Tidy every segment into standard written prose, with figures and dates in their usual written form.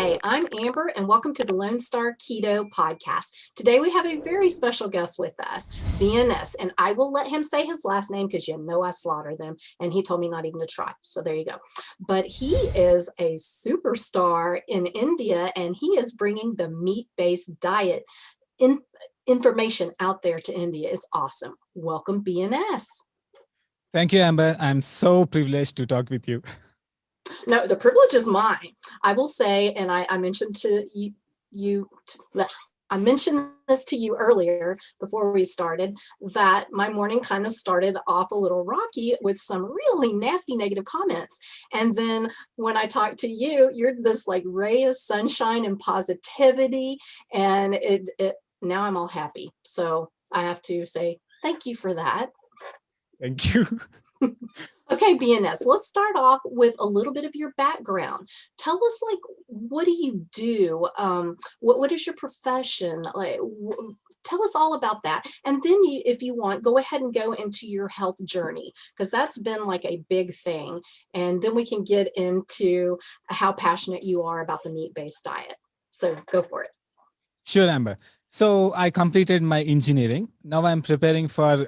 Hi, I'm Amber, and welcome to the Lone Star Keto podcast. Today we have a very special guest with us, BNS, and I will let him say his last name because you know I slaughter them, and he told me not even to try, so there you go. But he is a superstar in India, and he is bringing the meat-based diet information out there to India. It's awesome. Welcome, BNS. Thank you, Amber. I'm so privileged to talk with you. No, the privilege is mine. I will say, and I mentioned to I mentioned this to you earlier before we started, that my morning kind of started off a little rocky with some really nasty negative comments. And then when I talked to you, you're this like ray of sunshine and positivity. And now I'm all happy. So I have to say thank you for that. Thank you. Okay, BNS, let's start off with a little bit of your background. Tell us, like, what do you do? What is your profession? Like, tell us all about that. And then if you want, go ahead and go into your health journey, because that's been like a big thing. And then we can get into how passionate you are about the meat-based diet. So go for it. Sure, Amber. So I completed my engineering. Now I'm preparing for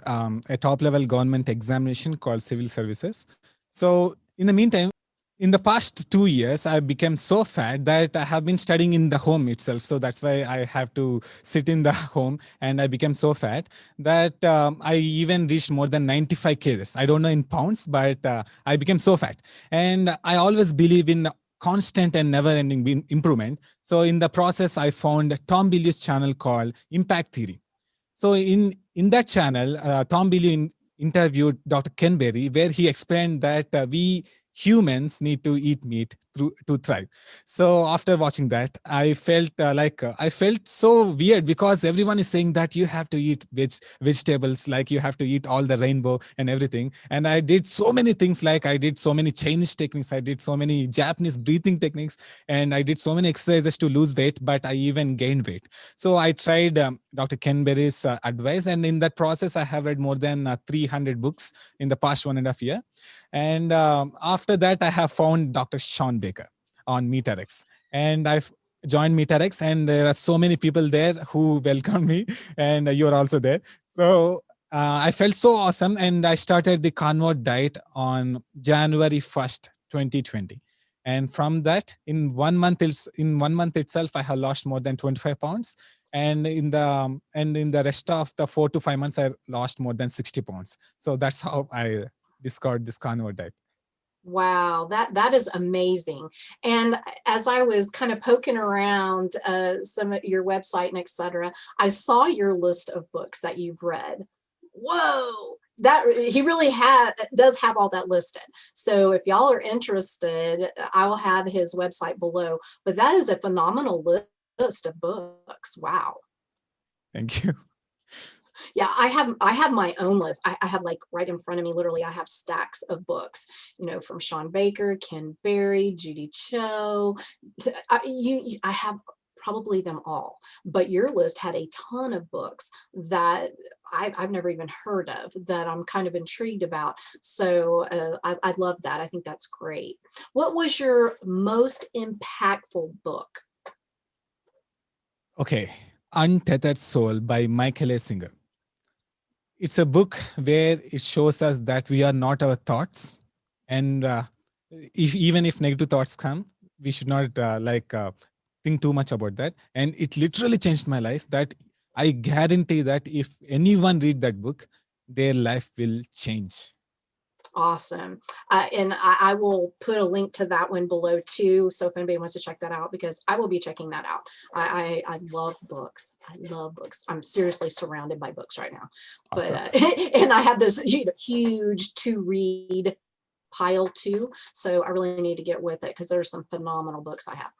a top-level government examination called civil services. So in the meantime, in the past 2 years, I became so fat that I have been studying in the home itself. So that's why I have to sit in the home, and I became so fat that I even reached more than 95 kgs. I don't know in pounds, but I became so fat. And I always believe in constant and never-ending improvement. So in the process, I found Tom Bilyeu's channel called Impact Theory. So in that channel, Tom Bilyeu interviewed Dr. Ken Berry, where he explained that we humans need to eat meat to thrive. So after watching that, I felt I felt so weird, because everyone is saying that you have to eat vegetables, like you have to eat all the rainbow and everything. And I did so many things, like I did so many Chinese techniques, I did so many Japanese breathing techniques, and I did so many exercises to lose weight, but I even gained weight. So I tried Dr. Ken Berry's advice, and in that process, I have read more than 300 books in the past 1.5 years. And after that, I have found Dr. SHAWN on MeatRx, and I've joined MeatRx, and there are so many people there who welcomed me, and you're also there. So I felt so awesome, and I started the Carnivore diet on January 1st, 2020. And from that, in 1 month itself, I have lost more than 25 pounds. And in the rest of the 4 to 5 months, I lost more than 60 pounds. So that's how I discovered this Carnivore diet. Wow, that is amazing. And as I was kind of poking around some of your website and etc., I saw your list of books that you've read. Whoa, that he really does have all that listed. So if y'all are interested, I will have his website below. But that is a phenomenal list of books. Wow. Thank you. Yeah, I have my own list. I have, like, right in front of me, literally, I have stacks of books, from Shawn Baker, Ken Berry, Judy Cho. I have probably them all, but your list had a ton of books that I've never even heard of, that I'm kind of intrigued about. So I love that. I think that's great. What was your most impactful book? Okay, Untethered Soul by Michael A. Singer. It's a book where it shows us that we are not our thoughts, and even if negative thoughts come, we should not think too much about that. And it literally changed my life. That I guarantee that if anyone read that book, their life will change. Awesome. And I will put a link to that one below too. So if anybody wants to check that out, because I will be checking that out. I love books. I love books. I'm seriously surrounded by books right now. Awesome. But and I have this huge to read pile too. So I really need to get with it, because there's some phenomenal books I have.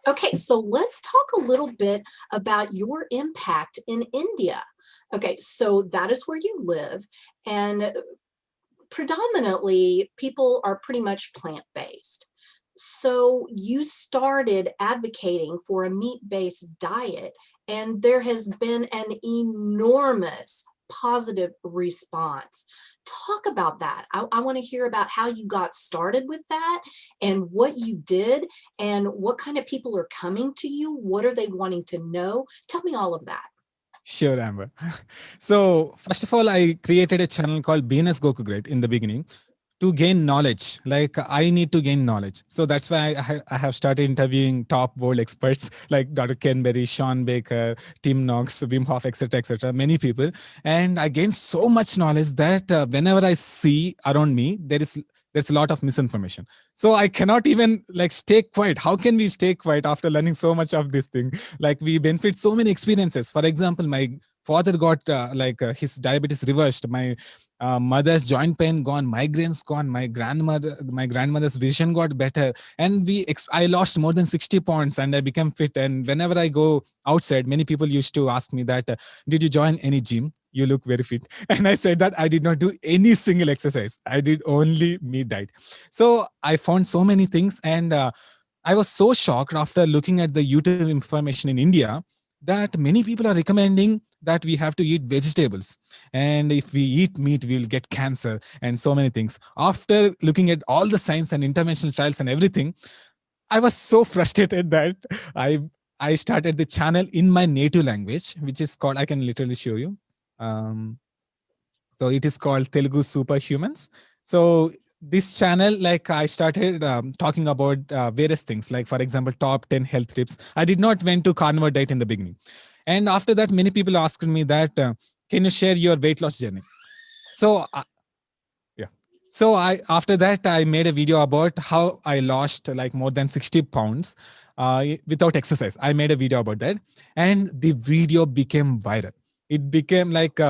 Okay, so let's talk a little bit about your impact in India. Okay, so that is where you live, and predominantly people are pretty much plant-based. So you started advocating for a meat-based diet, and there has been an enormous positive response. Talk about that. I want to hear about how you got started with that and what you did and what kind of people are coming to you. What are they wanting to know? Tell me all of that. Sure, Amber. So first of all, I created a channel called BNS Goku Great in the beginning to gain knowledge. Like I need to gain knowledge. So that's why I have started interviewing top world experts like Dr. Ken Berry, Sean Baker, Tim Knox, Wim Hof, etc., many people. And I gained so much knowledge that whenever I see around me, there's a lot of misinformation. So I cannot even like stay quiet. How can we stay quiet after learning so much of this thing? Like we benefit so many experiences. For example, my father got his diabetes reversed. My mother's joint pain gone, migraines gone, my grandmother's vision got better, and I lost more than 60 pounds and I became fit. And whenever I go outside, many people used to ask me that, did you join any gym? You look very fit. And I said that I did not do any single exercise. I did only meat diet. So I found so many things, and I was so shocked after looking at the YouTube information in India that many people are recommending that we have to eat vegetables, and if we eat meat we'll get cancer and so many things. After looking at all the science and interventional trials and everything, I was so frustrated that i I started the channel in my native language, which is called, I can literally show you. um, so it is called Telugu Superhumans. So this channel, like I started talking about various things, like for example, top 10 health tips. I did not went to carnivore diet in the beginning. And after that, many people asked me that, can you share your weight loss journey? So yeah. So after that, I made a video about how I lost like more than 60 pounds without exercise. I made a video about that, and the video became viral. It became like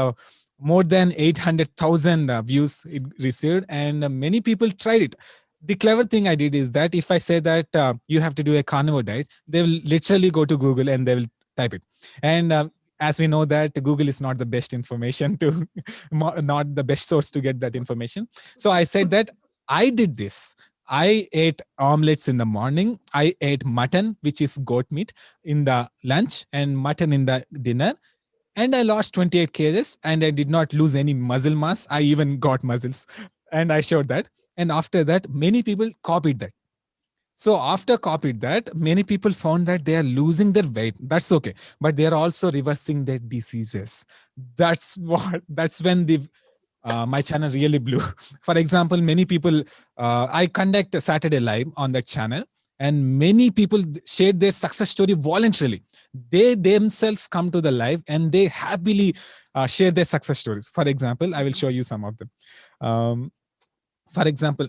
more than 800,000 views it received, and many people tried it. The clever thing I did is that if I say that you have to do a carnivore diet, they will literally go to Google and they will type it. And as we know that Google is not the best information to not the best source to get that information. So I said that I did this. I ate omelets in the morning. I ate mutton, which is goat meat, in the lunch, and mutton in the dinner. And I lost 28 kgs, and I did not lose any muscle mass. I even got muscles, and I showed that. And after that, many people copied that. So after copied that, many people found that they are losing their weight. That's okay, but they are also reversing their diseases. That's when the my channel really blew. For example, many people, I conduct a Saturday live on that channel, and many people share their success story voluntarily. They themselves come to the live and they happily share their success stories. For example, I will show you some of them. Um, for example,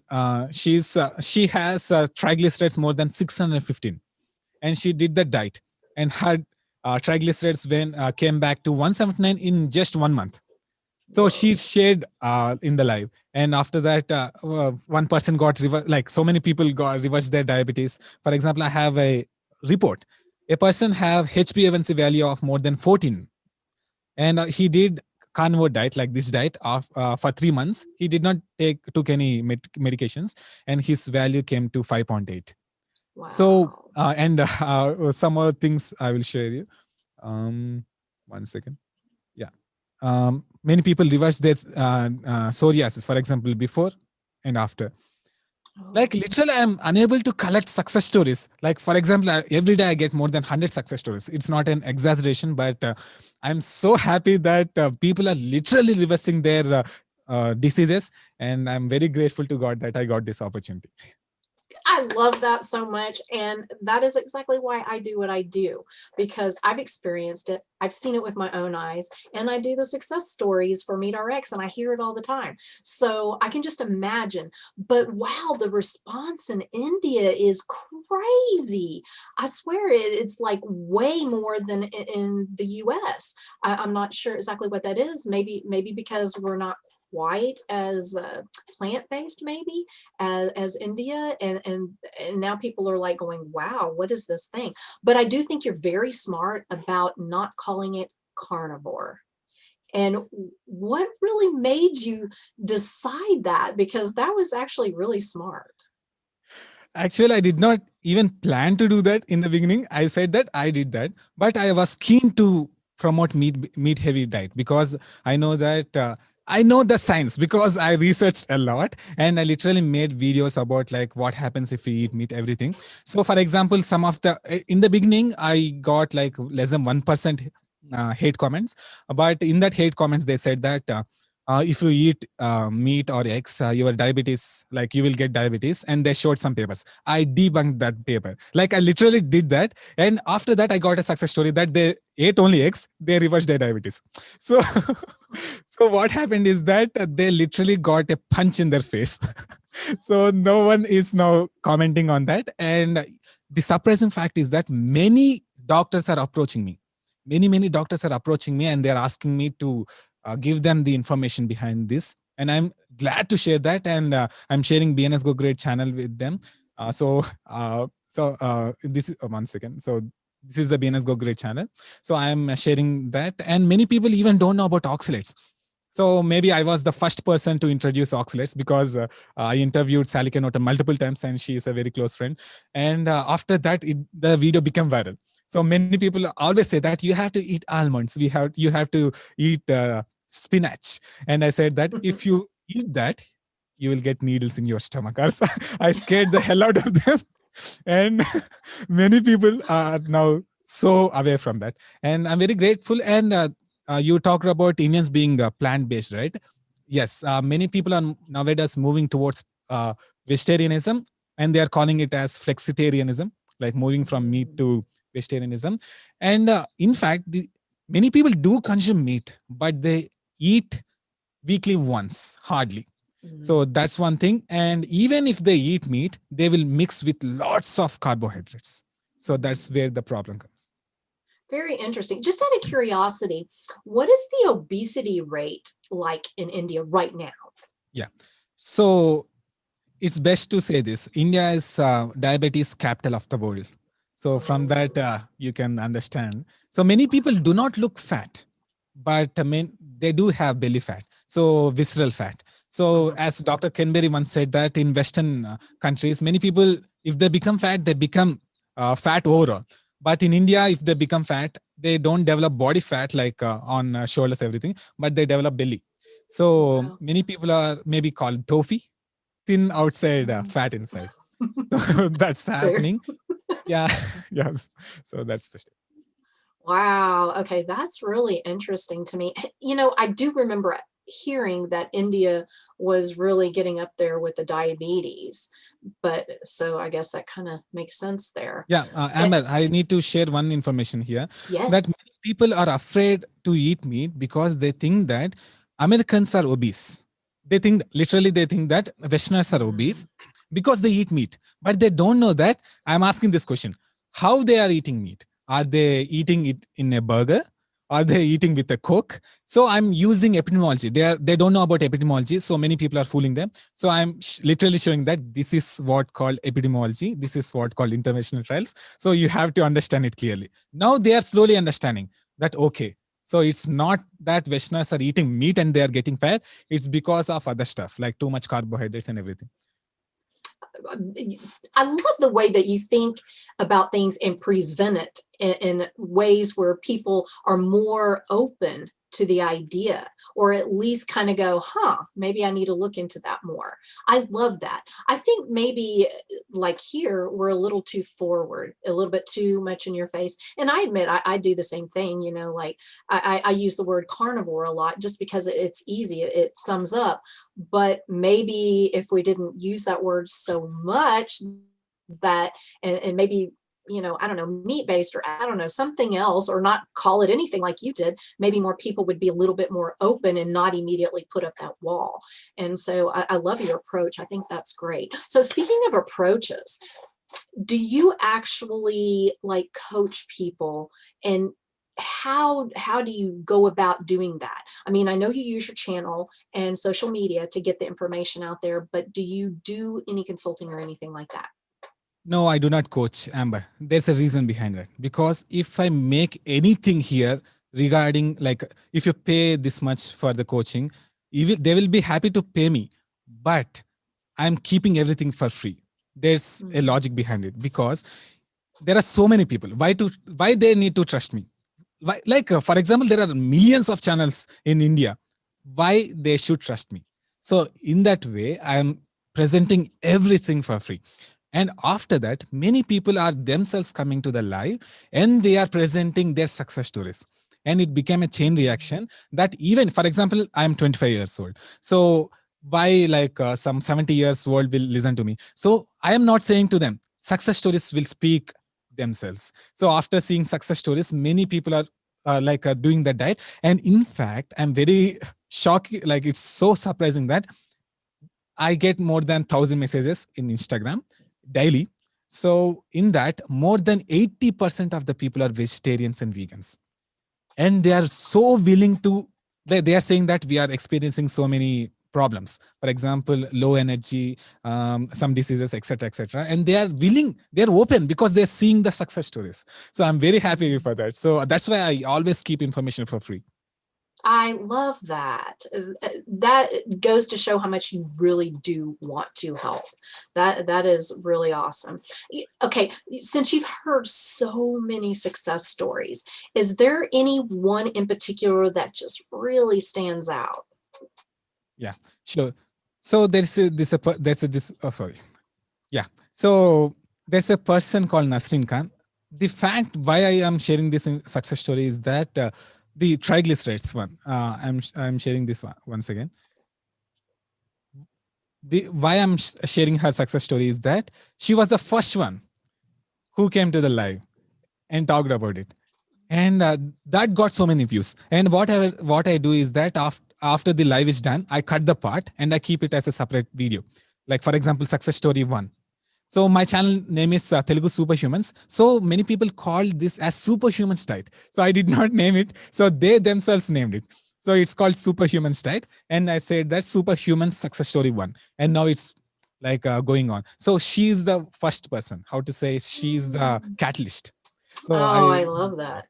she has triglycerides more than 615, and she did the diet, and her triglycerides came back to 179 in just 1 month. So she shared in the live, and after that, one person got like so many people got reversed their diabetes. For example, I have a report. A person have HbA1c value of more than 14, and he did carnivore diet, like this diet for 3 months. He did not took any medications, and his value came to 5.8. Wow. So and some other things I will share you. 1 second. Yeah. Many people reverse their psoriasis, for example, before and after. Like literally, I'm unable to collect success stories. Like for example, every day I get more than 100 success stories. It's not an exaggeration, but I'm so happy that people are literally reversing their diseases, and I'm very grateful to God that I got this opportunity. I love that so much. And that is exactly why I do what I do, because I've experienced it. I've seen it with my own eyes, and I do the success stories for MeatRx, and I hear it all the time. So I can just imagine. But wow, the response in India is crazy. I swear it's like way more than in the US. I'm not sure exactly what that is. Maybe because we're not quite as plant-based maybe as India, and now people are like going, wow, what is this thing? But I do think you're very smart about not calling it carnivore. And what really made you decide that? Because that was actually really smart. Actually, I did not even plan to do that in the beginning. I said that I did that, but I was keen to promote meat heavy diet, because I know that I know the science, because I researched a lot and I literally made videos about like what happens if we eat meat, everything. So for example, some of the in the beginning I got like less than 1% hate comments, but in that hate comments they said that if you eat meat or eggs, your diabetes, like you will get diabetes. And they showed some papers. I debunked that paper. Like I literally did that. And after that, I got a success story that they ate only eggs, they reversed their diabetes. So, so what happened is that they literally got a punch in their face. So no one is now commenting on that. And the surprising fact is that many doctors are approaching me. Many doctors are approaching me and they're asking me to give them the information behind this, and I'm glad to share that. And I'm sharing BNS Go Great channel with them. This is 1 second. So this is the BNS Go Great channel. So I'm sharing that, and many people even don't know about oxalates. So maybe I was the first person to introduce oxalates, because I interviewed Sally Kenota multiple times, and she is a very close friend. And after that, the video became viral. So many people always say that you have to eat almonds. You have to eat spinach. And I said that if you eat that, you will get needles in your stomach. I scared the hell out of them. And many people are now so away from that. And I'm very grateful. And you talked about Indians being plant-based, right? Yes, many people are nowadays moving towards vegetarianism, and they are calling it as flexitarianism, like moving from meat to vegetarianism. And in fact, many people do consume meat, but they eat weekly once, hardly. So that's one thing. And even if they eat meat, they will mix with lots of carbohydrates. So that's where the problem comes. Very interesting. Just out of curiosity, what is the obesity rate like in India right now? Yeah. So it's best to say this. India is diabetes capital of the world. So from that, you can understand. So many people do not look fat, but they do have belly fat. So visceral fat. So as Dr. Kenberry once said that in Western countries, many people, if they become fat, they become fat overall. But in India, if they become fat, they don't develop body fat like on shoulders, everything, but they develop belly. So many people are maybe called tofi, thin outside, fat inside. So that's happening. Yeah. Yes. So that's the step. Wow. Okay. That's really interesting to me. You know, I do remember hearing that India was really getting up there with the diabetes, but so I guess that kind of makes sense there. Yeah. Amber, I need to share one information here. Yes. That many people are afraid to eat meat because they think that Americans are obese. They think that Westerners are obese because they eat meat, but they don't know that. I'm asking this question: how they are eating meat? Are they eating it in a burger? Are they eating with a Coke? So I'm using epidemiology. They don't know about epidemiology, so many people are fooling them. So I'm literally showing that this is what called epidemiology. This is what called interventional trials. So you have to understand it clearly. Now they are slowly understanding that, okay, so it's not that Westerners are eating meat and they are getting fat. It's because of other stuff like too much carbohydrates and everything. I love the way that you think about things and present it in ways where people are more open to the idea, or at least kind of go, maybe I need to look into that more. I love that. I think maybe like here, we're a little too forward, a little bit too much in your face. And I admit, I do the same thing, you know, like I use the word carnivore a lot just because it's easy. It sums up. But maybe if we didn't use that word so much, that, and maybe, you know, I don't know, meat-based, or I don't know, something else, or not call it anything like you did, maybe more people would be a little bit more open and not immediately put up that wall. And so I love your approach. I think that's great. So speaking of approaches, do you actually like coach people, and how do you go about doing that? I mean, I know you use your channel and social media to get the information out there, but do you do any consulting or anything like that? No, I do not coach, Amber. There's a reason behind that. Because if I make anything here regarding, like, if you pay this much for the coaching, they will be happy to pay me. But I'm keeping everything for free. There's a logic behind it, because there are so many people. Why they need to trust me? why, like for example, there are millions of channels in India. Why they should trust me? So in that way, I am presenting everything for free. And after that, many people are themselves coming to the live and they are presenting their success stories. And it became a chain reaction that even, for example, I'm 25 years old. So why like some 70 years old will listen to me? So I am not saying to them, success stories will speak themselves. So after seeing success stories, many people are doing that diet. And in fact, I'm very shocked. Like it's so surprising that I get more than 1,000 messages in Instagram daily. So in that, more than 80% of the people are vegetarians and vegans. And they are so willing to, they are saying that we are experiencing so many problems. For example, low energy, some diseases, etc., etc. And they are willing, they are open because they're seeing the success stories. So I'm very happy for that. So that's why I always keep information for free. I love that. That goes to show how much you really do want to help. That is really awesome. Okay, since you've heard so many success stories, is there any one in particular that just really stands out? Yeah, sure. So yeah. So there's a person called Nasrin Khan. The fact why I am sharing this success story is that the triglycerides one. I'm sharing this one once again. The why I'm sharing her success story is that she was the first one who came to the live and talked about it, and that got so many views. And what I do is that after the live is done, I cut the part and I keep it as a separate video. Like for example, success story one. So my channel name is Telugu Superhumans. So many people called this as Superhumans Diet. So I did not name it. So they themselves named it. So it's called Superhumans Diet. And I said that Superhumans Success Story 1. And now it's like going on. So she's the first person. How to say she's the catalyst. So Oh, I love that.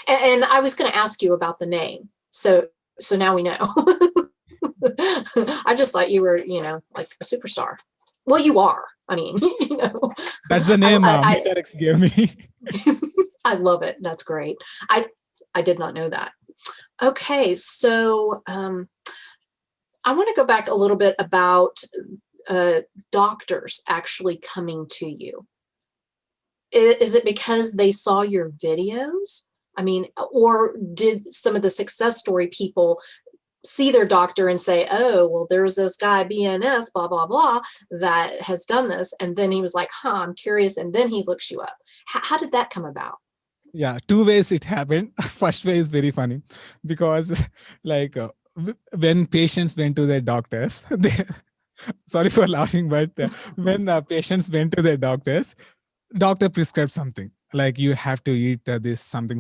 And I was going to ask you about the name. So now we know. I just thought you were, like a superstar. Well, you are. I mean, that's the name MUTTON gave me. I love it. That's great. I did not know that. Okay, so I want to go back a little bit about doctors actually coming to you. Is it because they saw your videos? I mean, or did some of the success story people see their doctor and say, oh, well, there's this guy, BNS, blah, blah, blah, that has done this. And then he was like, I'm curious. And then he looks you up. How did that come about? Yeah, two ways it happened. First way is very funny because like when patients went to their doctors, sorry for laughing, but when patients went to their doctors, doctor prescribed something like you have to eat this something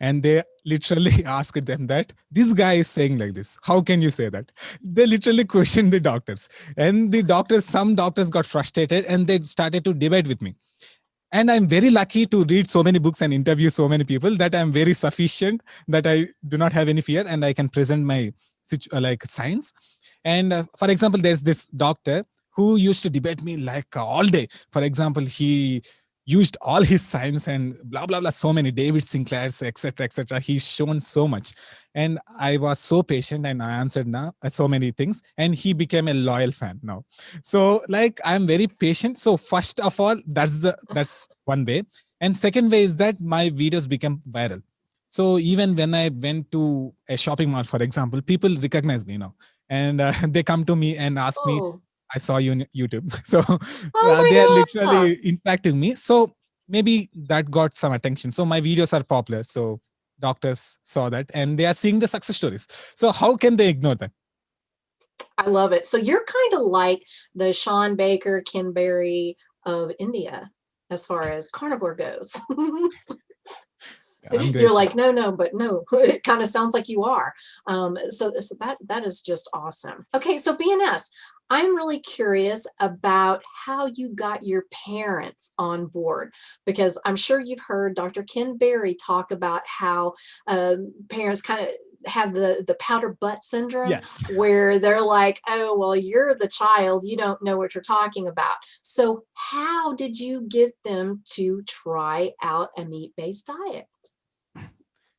and they literally asked them that this guy is saying like this, how can you say that? They literally questioned the doctors, and some doctors got frustrated and they started to debate with me. And I'm very lucky to read so many books and interview so many people that I'm very sufficient, that I do not have any fear and I can present my like science. And for example, there's this doctor who used to debate me like all day. For example, he used all his science and blah blah blah, so many David Sinclair's, etc., etc. He's shown so much, and I was so patient and I answered now so many things, and he became a loyal fan now. So like I'm very patient. So first of all, that's one way, and second way is that my videos become viral. So even when I went to a shopping mall, for example, people recognize me now, and they come to me and ask me, I saw you on YouTube. So they are literally impacting me. So maybe that got some attention. So my videos are popular. So doctors saw that and they are seeing the success stories. So how can they ignore that? I love it. So you're kind of like the Sean Baker, Ken Berry of India, as far as carnivore goes. You're like, no, but no, it kind of sounds like you are. So that is just awesome. Okay, so BNS, I'm really curious about how you got your parents on board, because I'm sure you've heard Dr. Ken Berry talk about how parents kind of have the powder butt syndrome. Yes. Where they're like, oh, well, you're the child, you don't know what you're talking about. So how did you get them to try out a meat-based diet?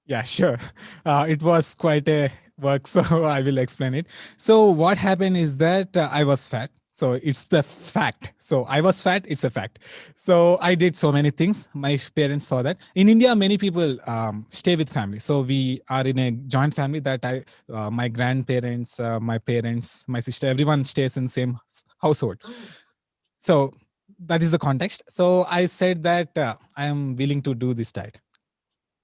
Yeah, sure. It was quite a work, so I will explain it. So what happened is that I was fat. So it's the fact. So I was fat. It's a fact. So I did so many things. My parents saw that. In India, many people stay with family. So we are in a joint family that my grandparents, my parents, my sister, everyone stays in the same household. Oh. So that is the context. So I said that I am willing to do this diet.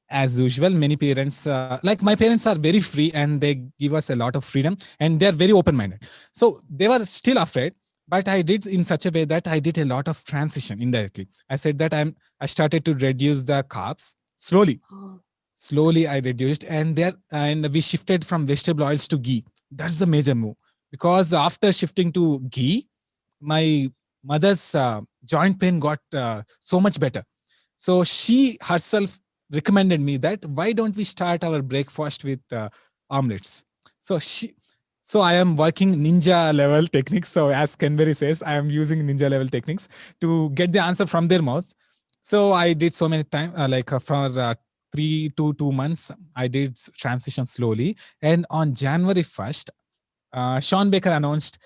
As usual, many parents, like my parents, are very free and they give us a lot of freedom and they're very open minded. So they were still afraid, but I did in such a way that I did a lot of transition indirectly. I said that I started to reduce the carbs slowly. Oh. Slowly I reduced, and we shifted from vegetable oils to ghee. That's the major move, because after shifting to ghee, my mother's joint pain got so much better. So she herself recommended me that why don't we start our breakfast with omelets. So I am working ninja level techniques. So as Kenberry says, I am using ninja level techniques to get the answer from their mouths. So I did so many times, for 3 to 2 months, I did transition slowly. And on January 1st, Sean Baker announced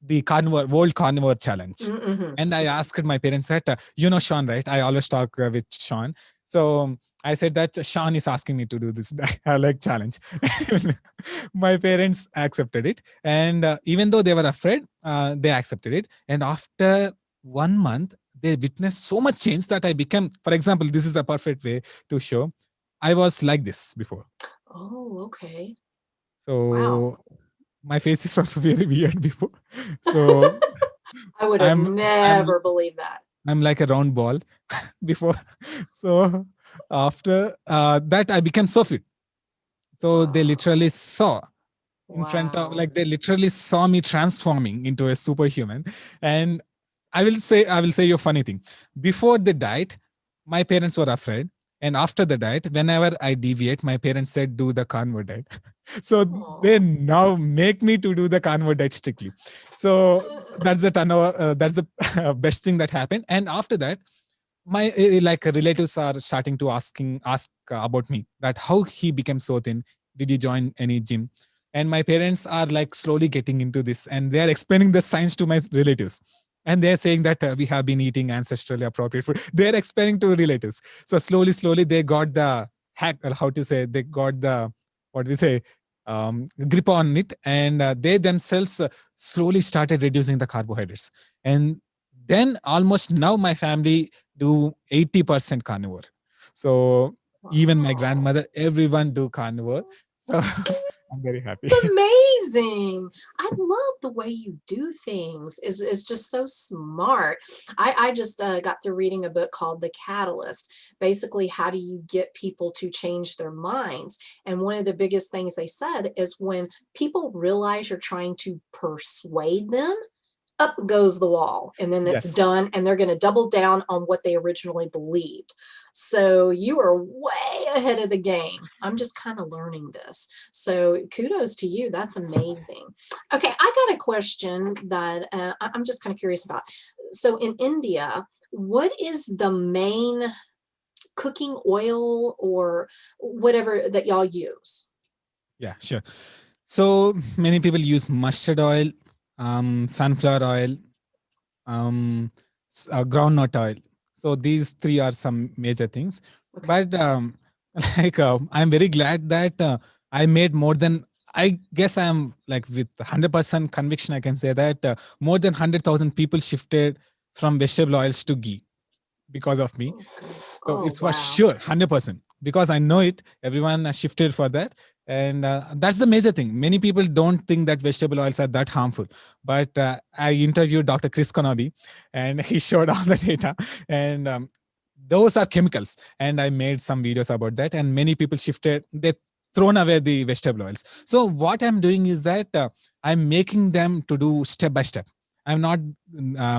the Carnivore World Carnivore Challenge. Mm-hmm. And I asked my parents that, Sean, right? I always talk with Sean. So I said that Sean is asking me to do this like challenge. My parents accepted it. And even though they were afraid, they accepted it. And after 1 month, they witnessed so much change that I became, for example, this is a perfect way to show. I was like this before. Oh, okay. Wow. So my face is also very weird before. So I would have I'm never believed that. I'm like a round ball before. So after that, I became so fit. So they Wow. literally saw in front of, Wow. like, they literally saw me transforming into a superhuman. And I will say you a funny thing. Before the diet, my parents were afraid. And after the diet, whenever I deviate, my parents said, do the carnivore diet. So they Aw. now make me to do the carnivore diet strictly. So that's the that's the best thing that happened. And after that, my like relatives are starting to ask about me, that how he became so thin. Did he join any gym? And my parents are like slowly getting into this, and they are explaining the science to my relatives. And they're saying that we have been eating ancestrally appropriate food. They're explaining to relatives. So slowly they got the hack, or how to say, they got the, what we say, grip on it. And they themselves slowly started reducing the carbohydrates. And then almost now my family do 80% carnivore. So even my Wow. grandmother, everyone do carnivore. So I'm very happy. It's amazing. I love the way you do things. It's just so smart. I just got through reading a book called The Catalyst. Basically, how do you get people to change their minds? And one of the biggest things they said is when people realize you're trying to persuade them, up goes the wall, and then it's Yes. done, and they're going to double down on what they originally believed. So you are way ahead of the game. I'm just kind of learning this. So kudos to you. That's amazing. Okay, I got a question that I'm just kind of curious about. So in India, what is the main cooking oil or whatever that y'all use? Yeah, sure. So many people use mustard oil, sunflower oil, groundnut oil. So these three are some major things. Okay. But like I'm very glad that I made more than, I guess I'm like with 100% conviction, I can say that more than 100,000 people shifted from vegetable oils to ghee because of me. Okay. So Oh, it's for wow. sure 100%, because I know it. Everyone shifted for that. And that's the major thing. Many people don't think that vegetable oils are that harmful. But I interviewed Dr. Chris Conaby, and he showed all the data. And those are chemicals. And I made some videos about that. And many people shifted. They thrown away the vegetable oils. So what I'm doing is that I'm making them to do step by step. I'm not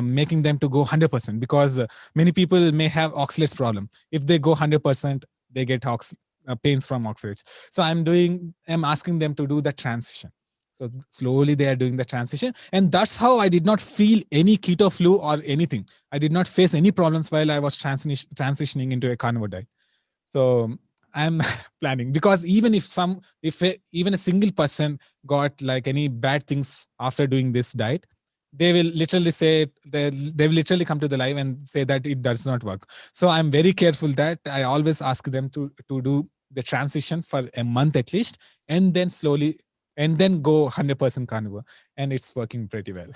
making them to go 100%, because many people may have oxalates problem. If they go 100%, they get pains from oxalates. So I'm asking them to do the transition. So slowly they are doing the transition. And that's how I did not feel any keto flu or anything. I did not face any problems while I was transitioning into a carnivore diet. So I'm planning, because even even a single person got like any bad things after doing this diet, they will literally say, they will literally come to the live and say that it does not work. So I'm very careful that I always ask them to do the transition for a month at least, and then slowly, and then go 100% carnivore, and it's working pretty well.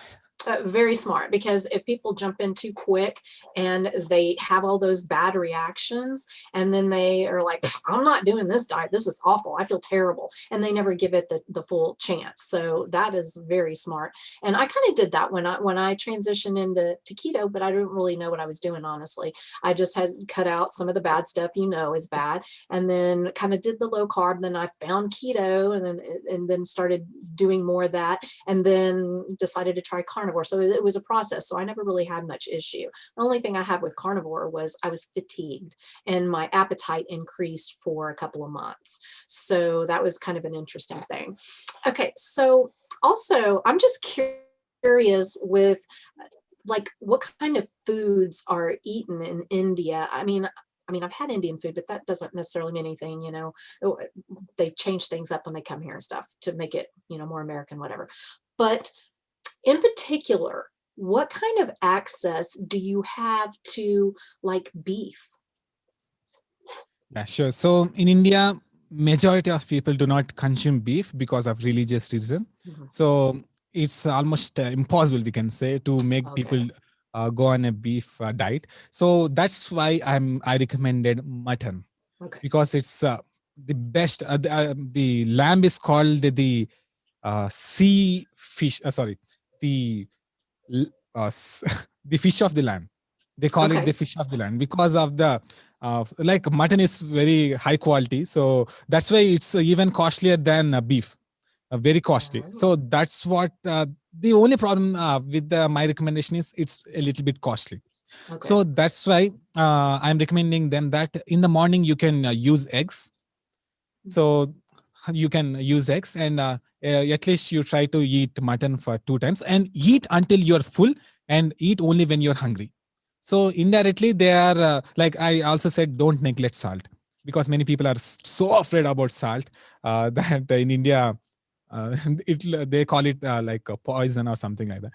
Very smart, because if people jump in too quick and they have all those bad reactions, and then they are like, I'm not doing this diet, this is awful, I feel terrible, and they never give it the full chance. So that is very smart. And I kind of did that when I transitioned into keto, but I didn't really know what I was doing, honestly. I just had cut out some of the bad stuff, is bad, and then kind of did the low carb. Then I found keto, and then started doing more of that, and then decided to try carnivore. So it was a process. So I never really had much issue. The only thing I had with carnivore was I was fatigued and my appetite increased for a couple of months. So that was kind of an interesting thing. Okay. So also, I'm just curious with like what kind of foods are eaten in India. I mean, I've had Indian food, but that doesn't necessarily mean anything, they change things up when they come here and stuff to make it, more American, whatever. But in particular, what kind of access do you have to like beef? Yeah, sure. So in India, majority of people do not consume beef because of religious reason. Mm-hmm. So it's almost impossible, we can say, to make people go on a beef diet. So that's why I recommended mutton, because it's the best. The lamb is called the sea fish. The the fish of the land. They call it the fish of the land because of the like mutton is very high quality, so that's why it's even costlier than beef. Very costly. So that's what the only problem with my recommendation is it's a little bit costly. So that's why I'm recommending them that in the morning you can use eggs. So you can use eggs, and at least you try to eat mutton for 2 times and eat until you're full, and eat only when you're hungry. So indirectly they are like I also said, don't neglect salt, because many people are so afraid about salt that in India they call it like a poison or something like that.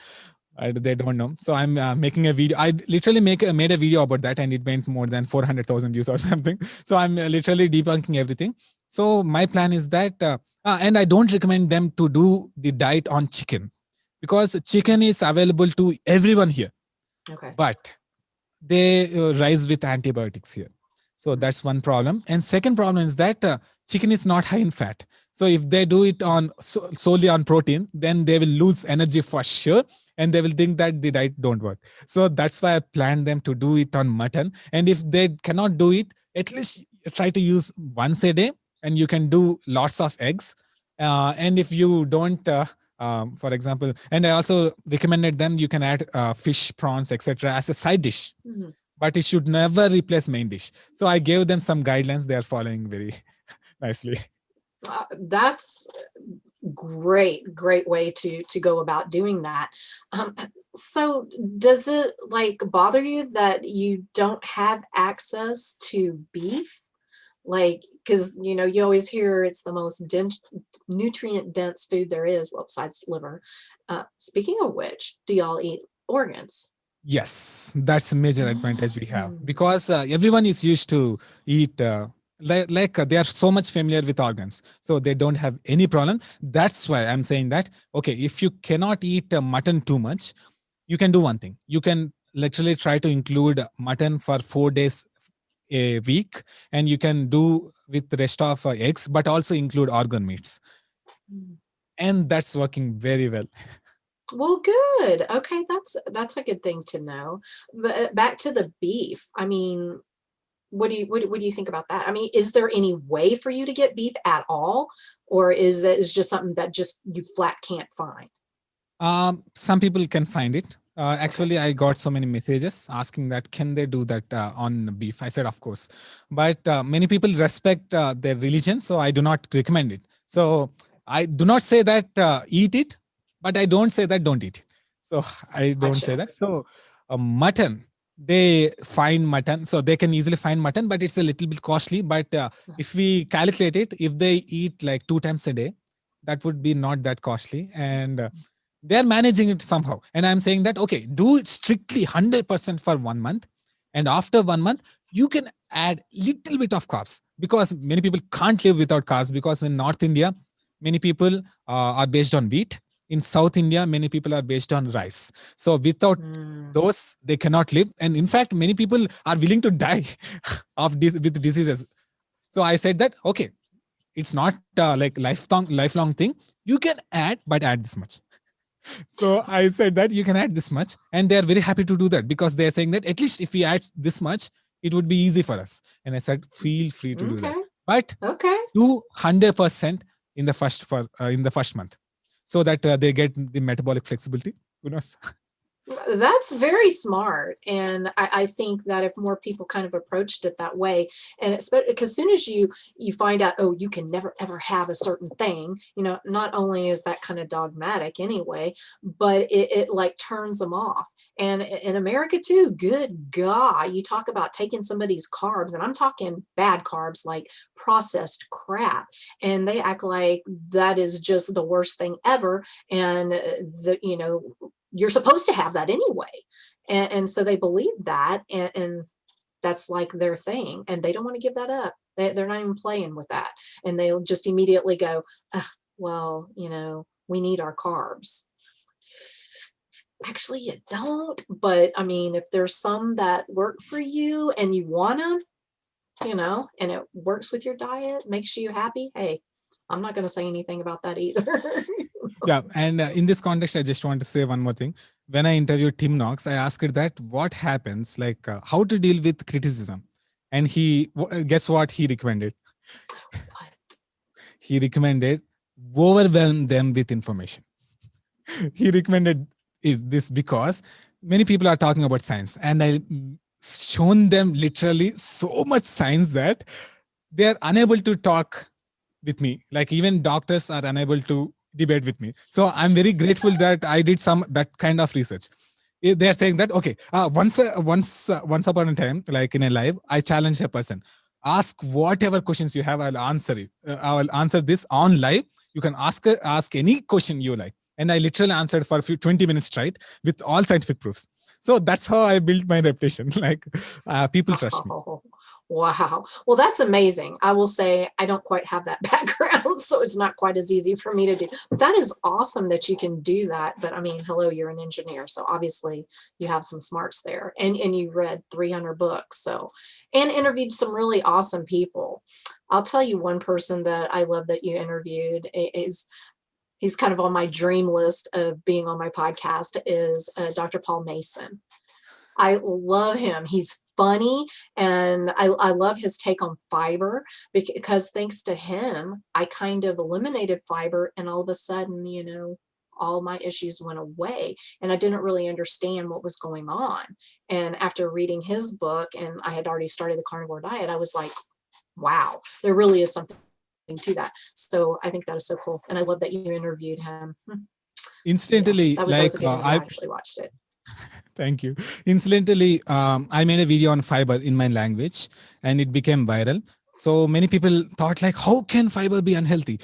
They don't know. So I'm making a video. I literally made a video about that, and it went more than 400,000 views or something. So I'm literally debunking everything. So my plan is that, and I don't recommend them to do the diet on chicken, because chicken is available to everyone here. But they rise with antibiotics here. So that's one problem. And second problem is that chicken is not high in fat. So if they do it on solely on protein, then they will lose energy for sure, and they will think that the diet don't work. So that's why I planned them to do it on mutton. And if they cannot do it, at least try to use once a day, and you can do lots of eggs. And if you don't, for example, and I also recommended them, you can add fish, prawns, etc. as a side dish. But it should never replace main dish. So I gave them some guidelines. They are following very nicely. That's great way to go about doing that. So does it like bother you that you don't have access to beef? Like, because you always hear it's the most nutrient dense food there is, well, besides liver. Speaking of which, do y'all eat organs? Yes, that's a major advantage we have, because everyone is used to eat they are so much familiar with organs, so they don't have any problem. That's why I'm saying that, okay, if you cannot eat mutton too much, you can do one thing. You can literally try to include mutton for 4 days a week, and you can do with the rest of eggs, but also include organ meats. And that's working very well. Well, good. Okay, that's a good thing to know. But back to the beef. I mean, what do you think about that? I mean, is there any way for you to get beef at all, or is it just something that just you flat can't find? Some people can find it. Actually, I got so many messages asking that can they do that on beef. I said, of course, but many people respect their religion, so I do not recommend it. So I do not say that eat it, but I don't say that don't eat it. So I don't say that. So mutton, they find mutton, so they can easily find mutton, but it's a little bit costly. But if we calculate it, if they eat like 2 times a day, that would be not that costly, and they're managing it somehow. And I'm saying that, okay, do it strictly 100% for 1 month, and after 1 month you can add little bit of carbs, because many people can't live without carbs, because in North India many people are based on wheat. In South India many people are based on rice, so without those they cannot live. And in fact many people are willing to die of this with diseases. So I said that, okay, it's not like lifelong thing, you can add, but add this much. So I said that you can add this much, and they're very happy to do that, because they're saying that at least if we add this much, it would be easy for us. And I said, feel free to do that, but do 100% in the first month, so that they get the metabolic flexibility. Who knows? That's very smart. And I think that if more people kind of approached it that way, and especially because as soon as you find out, oh, you can never ever have a certain thing, not only is that kind of dogmatic anyway, but it like turns them off. And in America too, good God, you talk about taking somebody's carbs, and I'm talking bad carbs like processed crap, and they act like that is just the worst thing ever. And you're supposed to have that anyway. And so they believe that, and that's like their thing, and they don't want to give that up. They're not even playing with that. And they'll just immediately go, well, we need our carbs. Actually, you don't. But I mean, if there's some that work for you and you want them, and it works with your diet, makes you happy, hey, I'm not going to say anything about that either. Yeah. And in this context, I just want to say one more thing. When I interviewed Tim Knox, I asked her that what happens, like how to deal with criticism. And guess what he recommended? What? He recommended overwhelm them with information. He recommended is this because many people are talking about science, and I shown them literally so much science that they're unable to talk with me. Like even doctors are unable to debate with me. So I'm very grateful that I did that kind of research. They're saying that, okay, once upon a time, like in a live, I challenged a person, ask whatever questions you have, I'll answer it. I will answer this on live. You can ask any question you like. And I literally answered for 20 minutes straight with all scientific proofs. So that's how I built my reputation. Like people trust me. Wow. Well, that's amazing. I will say I don't quite have that background, so it's not quite as easy for me to do. But that is awesome that you can do that. But I mean, hello, you're an engineer, so obviously you have some smarts there. And you read 300 books, so, and interviewed some really awesome people. I'll tell you one person that I love that you interviewed is, he's kind of on my dream list of being on my podcast, is Dr. Paul Mason. I love him. He's funny, and I love his take on fiber, because thanks to him, I kind of eliminated fiber, and all of a sudden, all my issues went away, and I didn't really understand what was going on. And after reading his book, and I had already started the carnivore diet, I was like, wow, there really is something to that. So I think that is so cool. And I love that you interviewed him. Incidentally, that was a good one. I actually watched it. Thank you. Incidentally, I made a video on fiber in my language, and it became viral. So many people thought, like, how can fiber be unhealthy?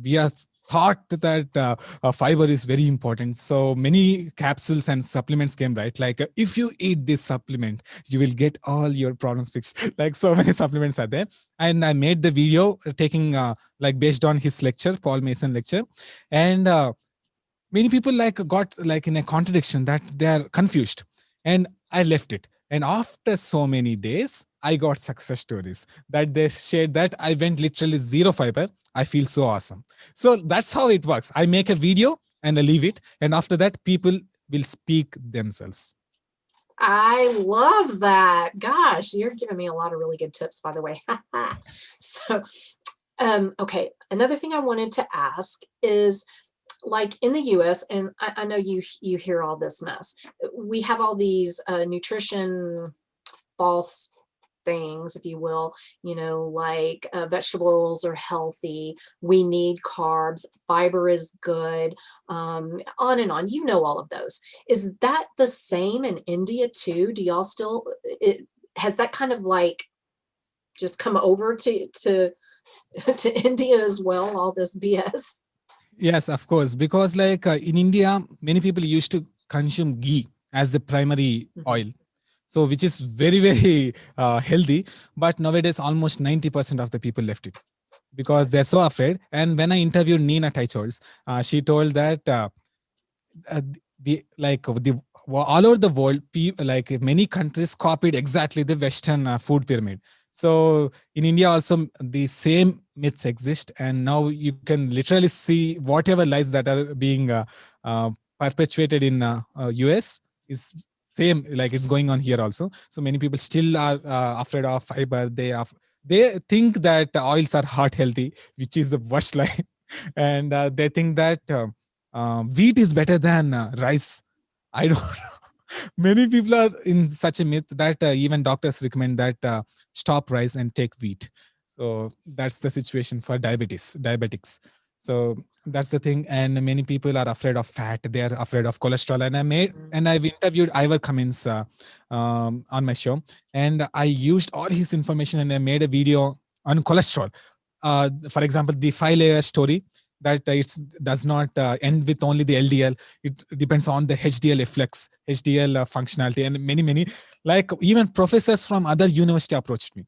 We are thought that fiber is very important. So many capsules and supplements came, right? Like if you eat this supplement, you will get all your problems fixed. Like so many supplements are there. And I made the video taking like based on his lecture, Paul Mason lecture. And many people got like in a contradiction, that they are confused, and I left it. And after so many days, I got success stories that they shared that I went literally zero fiber. I feel so awesome. So that's how it works. I make a video and I leave it, and after that, people will speak themselves. I love that. Gosh, you're giving me a lot of really good tips, by the way. So, okay. Another thing I wanted to ask is, like in the US, and I know you hear all this mess, we have all these nutrition false things, if you will, like vegetable oils are healthy. We need carbs. Fiber is good. On and on. All of those. Is that the same in India too? Do y'all still, has that kind of like just come over to India as well, all this BS? Yes, of course. Because like in India, many people used to consume ghee as the primary oil. So which is very, very healthy. But nowadays, almost 90% of the people left it because they're so afraid. And when I interviewed Nina Teichholz, she told that the all over the world, like many countries copied exactly the Western food pyramid. So in India also the same myths exist, and now you can literally see whatever lies that are being perpetuated in US is same, like it's going on here also. So many people still are afraid of fiber. They think that oils are heart healthy, which is the worst lie, and they think that wheat is better than rice. I don't know. Many people are in such a myth that even doctors recommend that stop rice and take wheat. So that's the situation for diabetics. So that's the thing. And many people are afraid of fat. They are afraid of cholesterol. And I've interviewed Ivor Cummins on my show, and I used all his information and I made a video on cholesterol. For example, the 5-layer story, that it does not end with only the LDL. It depends on the HDL effects, HDL functionality, and many, like even professors from other university approached me.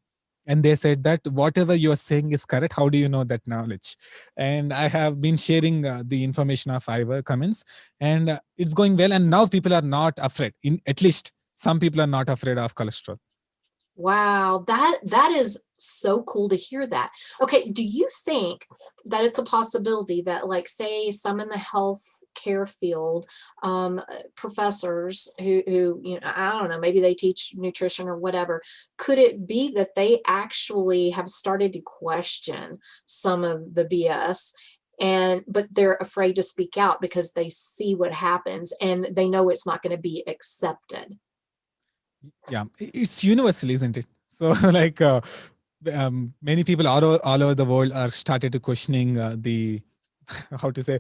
And they said that whatever you are saying is correct. How do you know that knowledge? And I have been sharing the information of Ivor Cummins, and it's going well. And now people are not afraid. At least some people are not afraid of cholesterol. Wow, that is so cool to hear that. Okay, do you think that it's a possibility that, like, say some in the health care field, professors who I don't know, maybe they teach nutrition or whatever, could it be that they actually have started to question some of the BS, but they're afraid to speak out because they see what happens and they know it's not going to be accepted? Yeah, it's universal, isn't it? So like many people all over the world are started to questioning the how to say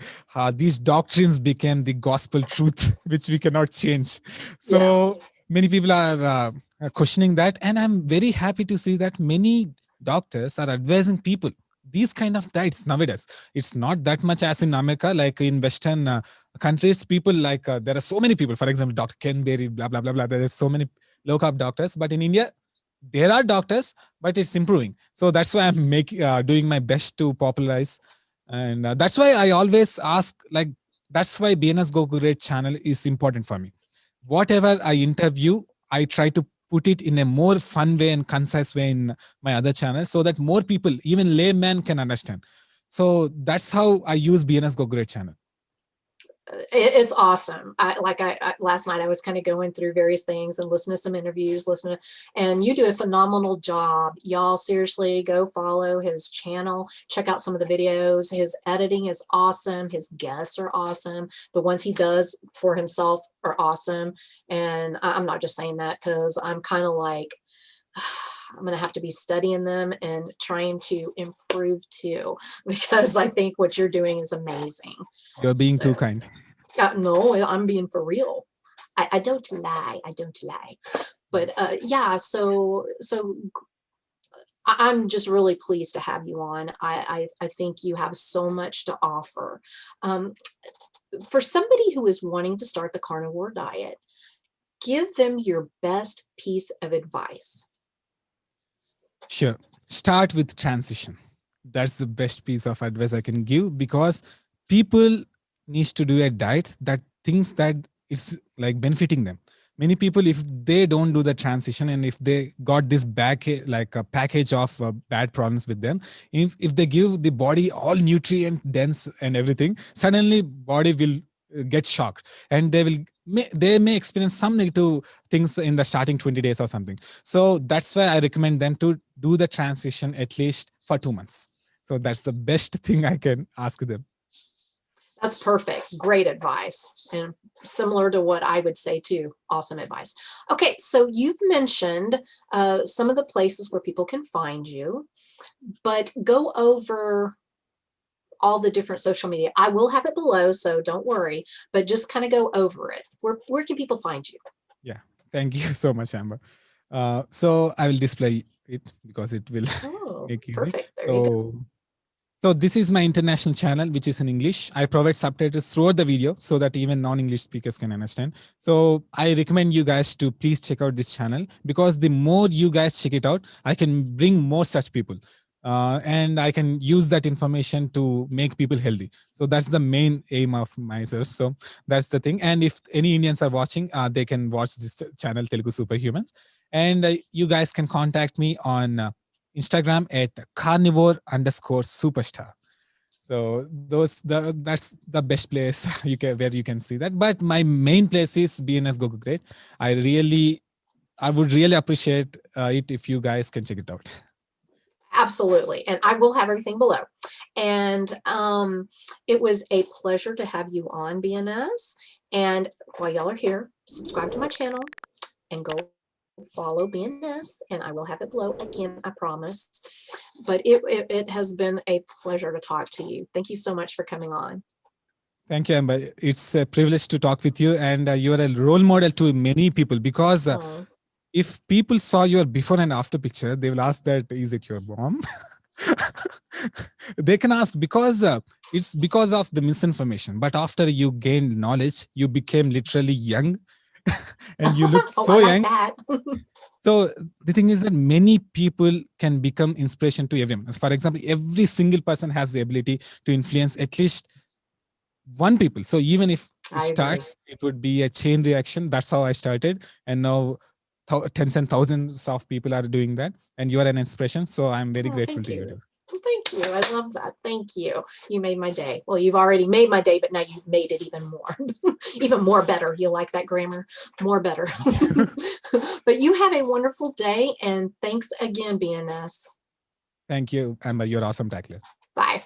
these doctrines became the gospel truth which we cannot change. So many people are questioning that, and I'm very happy to see that many doctors are advising people these kind of diets nowadays. It's not that much as in America, like in Western countries. People like there are so many people, for example, Dr. Ken Berry, blah blah blah blah. There is so many low carb doctors, but in India there are doctors, but it's improving. So that's why I'm doing my best to popularize, and that's why I always ask, like, that's why BNS Go Great channel is important for me. Whatever I interview, I try to put it in a more fun way and concise way in my other channel, so that more people, even layman, can understand. So that's how I use BNS Go Great channel. It's awesome. I last night I was kind of going through various things and listening to some interviews, and you do a phenomenal job. Y'all seriously go follow his channel, check out some of the videos. His editing is awesome. His guests are awesome. The ones he does for himself are awesome. And I'm not just saying that because I'm kind of like, I'm going to have to be studying them and trying to improve too, because I think what you're doing is amazing. You're being too kind. No, I'm being for real. I don't lie. I don't lie. But yeah, so I'm just really pleased to have you on. I think you have so much to offer. For somebody who is wanting to start the carnivore diet, give them your best piece of advice. Sure. Start with transition. That's the best piece of advice I can give, because people needs to do a diet that thinks that it's like benefiting them. Many people, if they don't do the transition, and if they got this back, like a package of bad problems with them, if they give the body all nutrient dense and everything, suddenly body will get shocked, and they may experience some negative things in the starting 20 days or something. So that's why I recommend them to do the transition at least for 2 months. So that's the best thing I can ask them. That's perfect. Great advice. And similar to what I would say too. Awesome advice. Okay, so you've mentioned some of the places where people can find you, but go over all the different social media. I will have it below, so don't worry, but just kind of go over it. Where can people find you? Yeah, thank you so much, Amber. So I will display it because it will make easy. Perfect. There you go. So this is my international channel, which is in English. I provide subtitles throughout the video so that even non-English speakers can understand. So I recommend you guys to please check out this channel, because the more you guys check it out, I can bring more such people. And I can use that information to make people healthy. So that's the main aim of myself. So that's the thing. And if any Indians are watching, they can watch this channel, Telugu Superhumans. And you guys can contact me on Instagram at carnivore_superstar. So that's the best place where you can see that. But my main place is BNS Go Great. I would really appreciate it if you guys can check it out. Absolutely. And I will have everything below. And it was a pleasure to have you on, BNS. And while y'all are here, subscribe to my channel and go follow BNS, and I will have it below again, I promise. But it has been a pleasure to talk to you. Thank you so much for coming on. Thank you, Amber. It's a privilege to talk with you, and you're a role model to many people, because if people saw your before and after picture, they will ask that, is it your mom? They can ask, because it's because of the misinformation. But after you gained knowledge, you became literally young. And you look so young. So the thing is that many people can become inspiration to everyone. For example, every single person has the ability to influence at least one people. So even if it starts, it would be a chain reaction. That's how I started. And now tens and thousands of people are doing that. And you are an inspiration. So I'm very grateful to you. Thank you. I love that. Thank you. You made my day. Well, you've already made my day, but now you've made it even more, even more better. You like that grammar? More better. But you have a wonderful day. And thanks again, BNS. Thank you, Amber. You're awesome tackler. Bye.